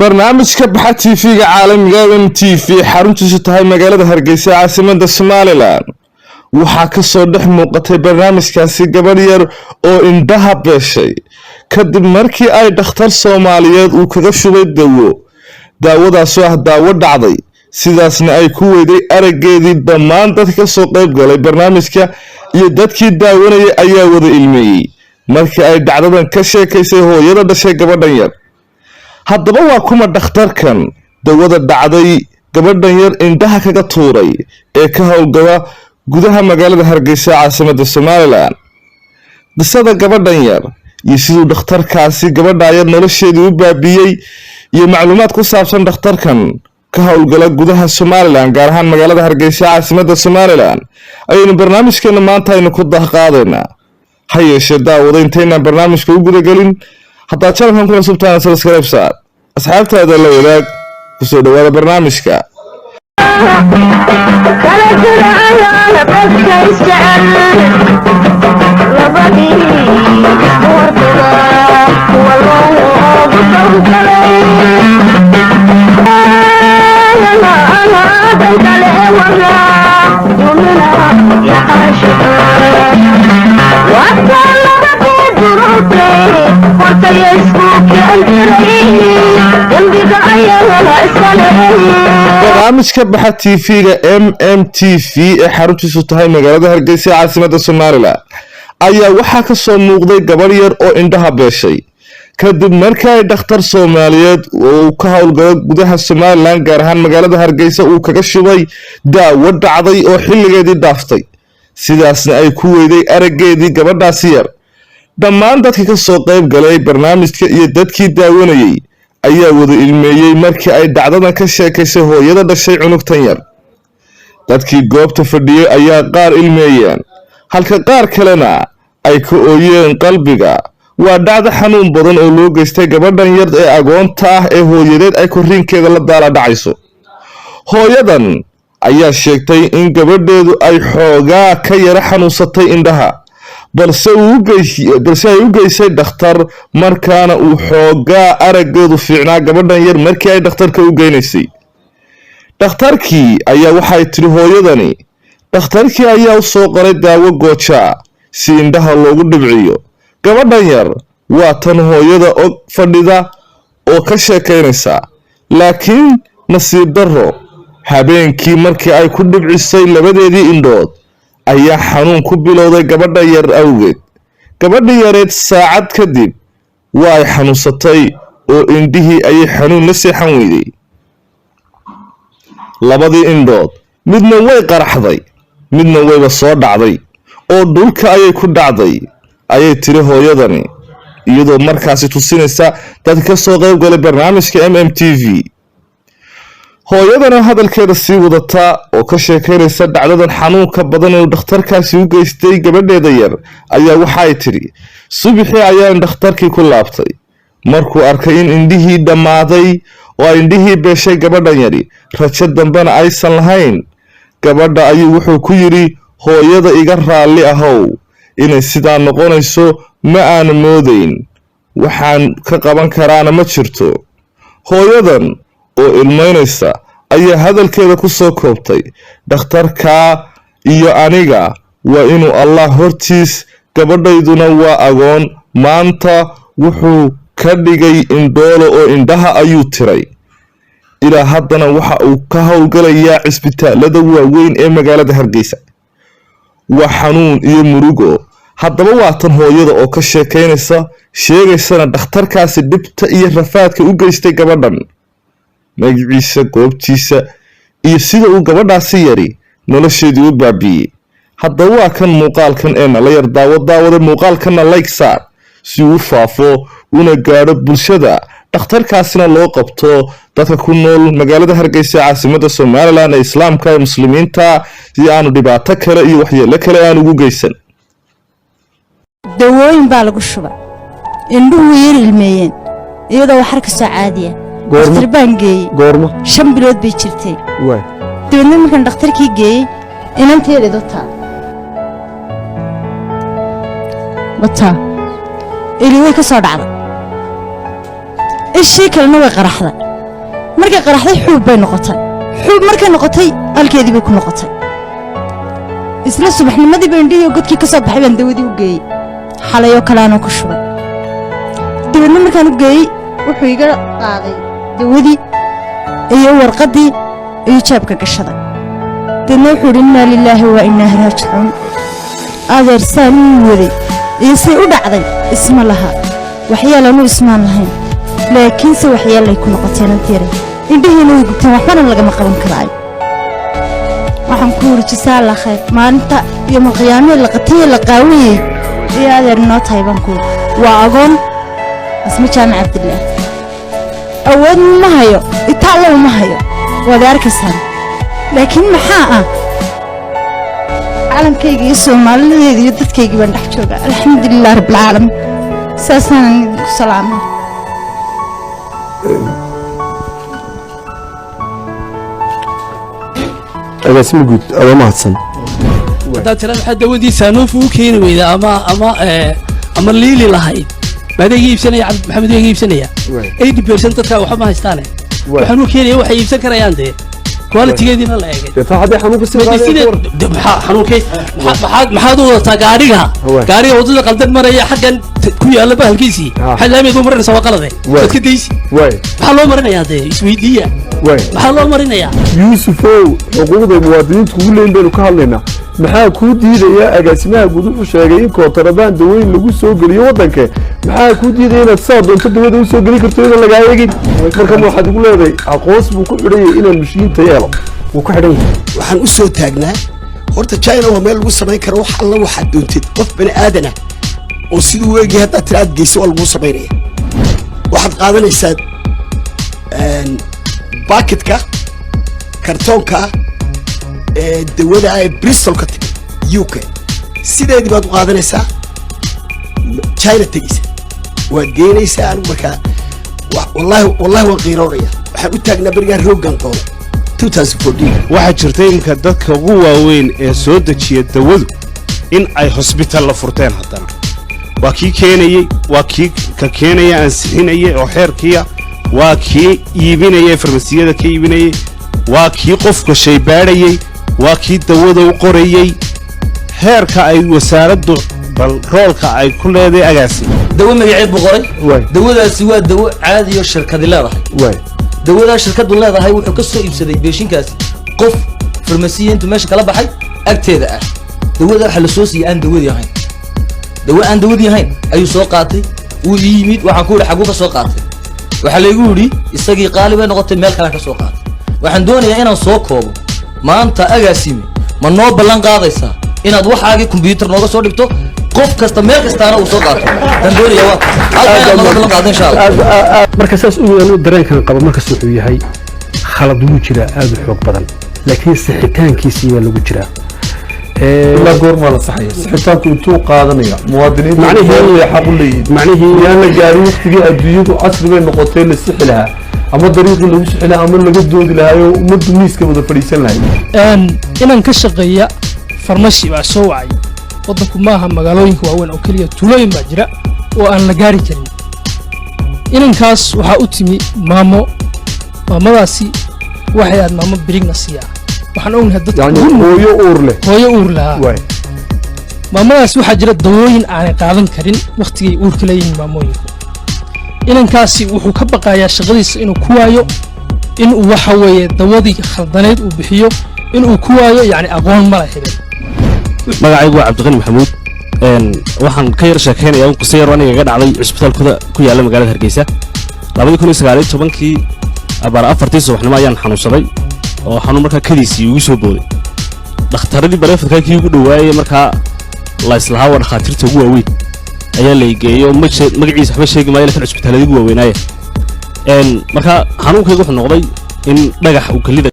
barnaamijka baxa TV-ga caalamiga MTV xaruntiisu tahay magaalada Hargeysa caasimadda Somaliland waxaa ka soo dhex muuqatay barnaamijkaasi gabadh yar oo indhaha beeshay kadib markii ay dhakhtar Soomaaliyeed uu kaga shubay daawadaas oo daawo dhacday sidaasna ay ku weyday arageedii dhammaan dadka soo qayb galay barnaamijka iyo dadkii daawanayay ayaa wada ilmeeyay markii ay dhacdadan ka sheekaysay hooyada dhashay gabadhan yar. haddaba waa kuma dhakhtarkan dawada dhacday gabadhan yar indhaha kaga tuuray ee ka howlgala gudaha magaalada Hargeysa caasimadda Somaliland. qisada gabadhan yar iyo sidoo dhakhtarkaasi gabadha yar nolosheedii u baabiyay iyo macluumaad ku saabsan dhakhtarkan ka howlgala gudaha Somaliland gaar ahaan magaalada Hargeysa caasimadda Somaliland ayaynu barnaamijkeena maanta aynu ku daaqaadayna. ha yeeshee daawada intayna barnaamijka u guda galin hadaa channelkan kuna subtaan subscribe saar asxaabtaada la wadaag ku soo dhawaada barnaamijka. barnaamijka baxa TV-ga MMTV ee xaruntiisu tahay magaalada Hargeysa caasimadda Somaliland ayaa waxaa ka soo muuqday gabadh yar oo indhaha beeshay kadib markii ay dhakhtar Soomaaliyeed oo ka howlgala gudaha Somaliland gaar ahaan magaalada Hargeysa uu kaga shubay daawo dhacday oo xilligeedii dhaaftay sidaasna ay ku weyday arageedii gabadhaasi yar. dhammaan dadkii ka soo qayb galay barnaamijka iyo dadkii daawanayay ayaa wada ilmeeyay markii ay dhacdadan ka sheekaysay hooyada dhashay cunugtan yar. dadkii goobta fadhiyay ayaa qaar ilmeeyeen halka qaar kalena ay ka ooyeen qalbiga. waa dhacdo xanuun badan oo loo geystay gabadhan yar ee agoonta ah ee hooyadeed ay korriinkeeda la daala dhacayso. hooyadan ayaa sheegtay in gabadheedu ay xoogaa ka yara xanuunsatay indhaha balse ay u geysay dhakhtar markaana uu xoogaa arageedu fiicnaa gabadhan yar markii ay dhakhtarka u geynaysay. dhakhtarkii ayaa waxay tiri hooyadani dhakhtarkii ayaa u soo qoray daawo gooja si indhaha loogu dhibciyo. gabadhan yar waa tan hooyada og fadhida oo ka sheekaynaysa laakiin nasiib darro habeenkii markii ay ku dhibcisay labadeedii indhood ayaa xanuun ku bilowday gabadha yar awgeed. gabadha yareed saacad kadib waa ay xanuunsatay oo indhihii ayay xanuun la seexan weyday. labadii indhood midna way qaraxday midna wayba soo dhacday oo dhulka ayay ku dhacday ayay tiri hooyadani iyadoo markaasi tusinaysa dadka ka soo qayb galay barnaamijka MMTV. hooyadana hadalkeeda sii wadata oo ka sheekaynaysa dhacdadan xanuunka badan ee dhakhtarkaasi u geystay gabadheeda yar ayaa waxay tiri subaxii ayaan dhakhtarkii ku laabtay markuu arkay in indhihii dhammaaday oo ay indhihii beeshay gabadhan yari rajo dambena aysan lahayn. gabadha ayuu wuxuu ku yidhi hooyada iga raalli ahow inay sidaa noqonayso ma aanu moodayn waxaan ka qaban karaana ma jirto. hooyadan oo ilmeynaysa ayaa hadalkeeda ku soo koobtay dhakhtarka iyo aniga waa inuu Allah hortiis gabadhayduna waa agoon maanta wuxuu ka dhigay indhoolo oo indhaha ayuu tiray. ilaa haddana waxa uu ka howlgalayaa cisbitaalada waaweyn ee magaalada Hargeysa. waa xanuun iyo murugo. haddaba waa tan hooyada oo ka sheekaynaysa sheegaysana dhakhtarkaasi dhibta iyo rafaadka u geystay gabadhan magaciisa goobtiisa iyo sida uu gabadhaasi yari nolosheedii u baabiyay. haddaba waa kan muuqaalkan ee nala yar daawada muuqaalkana like saar si uu faafo una gaadho bulshada dhakhtarkaasina loo qabto dadka ku nool magaalada Hargeysa caasimadda Somaliland ee islaamka ee muslimiinta si aanu dhibaato kale iyo waxyeello kale aan ugu geysan. dawooyin baa lagu shubay indhuhu yar ilmeeyeen iyadoo wax ka soo caadiya dhakhtar baan geeyay goorma 5 bilood bay jirtay dawladna markaan dhakhtarkii geeyay inanteedu wata ili way ka soo dhacday ishii kalena way qaraxday markay qaraxday xuub bay noqotay xuub markay noqotay halkeedii bay ku noqotay isla subaxnimadii bay indhihii godkii ka soo baxay baan dawadii u geeyey xalayoo kaleanoo ku shubay dawadna markaan u geeyey wuxuu iga qaaday dawadii iyo warqaddii iyo jaabka gashaday deedna wuxuu idhi innaa lilaahi waa innaa raajicuun adeer saan uu waday iyo say u dhacday isma laha waxyeelanuu ismaan lahayn laakiinse waxyeellay ku noqoteen anteere indhihiina way gubteen waxbana lagama qaban karaayo waxaan ku wuri jisaa alla khayr maalinta iyo maqiyaamee la qatayee la qaawiyey iyo adeer inoo tahay baan ku waa agoon asma jaamac cabdillaah awood ma hayo itaallow ma hayo waad arkaysaan laakiin maxaa ah caalamkayga iyo soomaalideeda iyo dadkaygii baan dhex jooga alxamdulilah rabbilcaalamiin saasaanan idinku salaamay agaasima guud adoo mahadsan haddaad tira maxaa dawadii saanuufi u keeni weyda ama liili lahayd maada iga iibsanaya cabdi maxamed iga iibsanaya 80% dadka waxba ma haystaane waxaan u keenaya waxay iibsan karayaan dee quality-geediina la eegay hadday xanuunka xanuunkay maxaad u wadataa gaariga waddada qaldan maraya xaggan ku yaalla bahalkiisii maxaad laamiyeed u marinaysaa waa qalade dadka daysi maxaa loo marinayaa dee isweydiiya maxaa loo marinayaa yuusufow xuquuqday muwaadiniintu kugu leyn baynu ka hadlaynaa maxaa kuu diidaya agaasimaha guud wuxuu sheegay in kootarabaan daweyn lagu soo geliyo waddanka maxaa kuu diidaya inaad saa doonto dawada u soo gelin karto idan lagaa eegin marka waxaad igu leedahay aqoons buu ku xidhan yahay inaan mashiinta yeelo wuu ku xidhan yahay waxaan u soo taagnaa horta China waa meel lagu samayn karo wax alla waxaad doontid qof bani aadana oo siduu weegi hadda tiraad geyso waa lagu samaynaya waxaad qaadanaysaa baaketka kartoonka dawada ay Bristol ka timi UK sideedii baad u qaadanaysaa China tegaysa waad geynaysaa anigu markaa wallahi waan qiiroonaya waxaan u taagnaa berigaan rooggan doono 2014 waxaa jirta iminka dadka ugu waaweyn ee soo dejiya dawadu in ay hosbitaal la furteen haddana waa kii keenayey waa kii ka keenaya ansixinaya oo xeerkiya waa kii iibinaya farmasiyada ka iibinayay waa kii qofka shay baadhayay waa kii dawada u qorayey heerka ay wasaaraddu bal roolka ay ku leedahay agaasi dawo magaceed buu qoray dawadaasi waa dawo caadi oo shirkadi leedahay dawada shirkadu leedahay wuxuu ka soo iibsaday beeshinkaasi qof farmasiya intuu meesha kala baxay agteeda ah dawada waxa la soo siiyay aan dawadii ahayn dawo aan dawadii ahayn ayuu soo qaatay uu yimid waxaan ku yiri xaguu ka soo qaatay waxa la igu yiri isagii qaali bay noqotay meel kale ka soo qaatay waxaan doonayaa inaan soo koobo maanta agaasimi ma noo ballan qaadaysaa inaad waxaagii computer nooga soo dhigto qof kasta meel kastaana uu soo qaato dan doonaya waa halka noo ballan qaado insha Allah marka saas uu dareenkan qabo markaas wuxuu yahay khalad uu jira aad u xoog badan laakiin saxitaankiisa waa lagu jiraa la goorma la saxay saxitaanku intuu qaadanaya muwaadiniintu ay xaq u leeyihiin macnaheedu yaan la gaarin waqtigii adduunyadu casri bay noqotay la sixi lahaa ama dariiqii lagu sixi lahaa ama laga doodi lahaa oo ummaddu miiska wada fadhiisan lahayd inaan ka shaqeeya farmashi baa soo wacay waddanku maaha magaalooyinka waaweyn oo keliya tuulooyin baa jira oo aan la gaari karin inankaas waxaa u timi maamadaasi waxay aad maamo birigna siiyaa waxaan ognahay dadka hooyo uur lahaa maamadaasi waxaa jira dawooyin aanay qaadan karin wakhtigay uurka leeyihiin maamooyinku inankaasi wuxuu ka baqayaa shaqadiisa inuu ku waayo inuu waxa weeye dawadii khaldaneyd uu bixiyo inuu ku waayo yacni aqoon ma lahayn magacaygu waa cabdiqani maxamuud waxaan ka yar sheekaynayaa un qisa yar aniga iga dhacday cisbitaalkooda ku yaalla magaalada hargeysa 2019 abaar 4 subaxnimo ayaan xanuunsaday oo xanuun markaa kadiisii ugu soo booday dhakhtaradii bareefadka kii ugu dhawaayay markaa la islahaa waa dhakhaatiirta ugu waaweyn ayaa la igeeyo magaciisa waxba sheegi maayo laakiin cisbitaalada ugu waaweynaaye markaa xanuunkaygu wuxuu noqday in dhagax uu kalida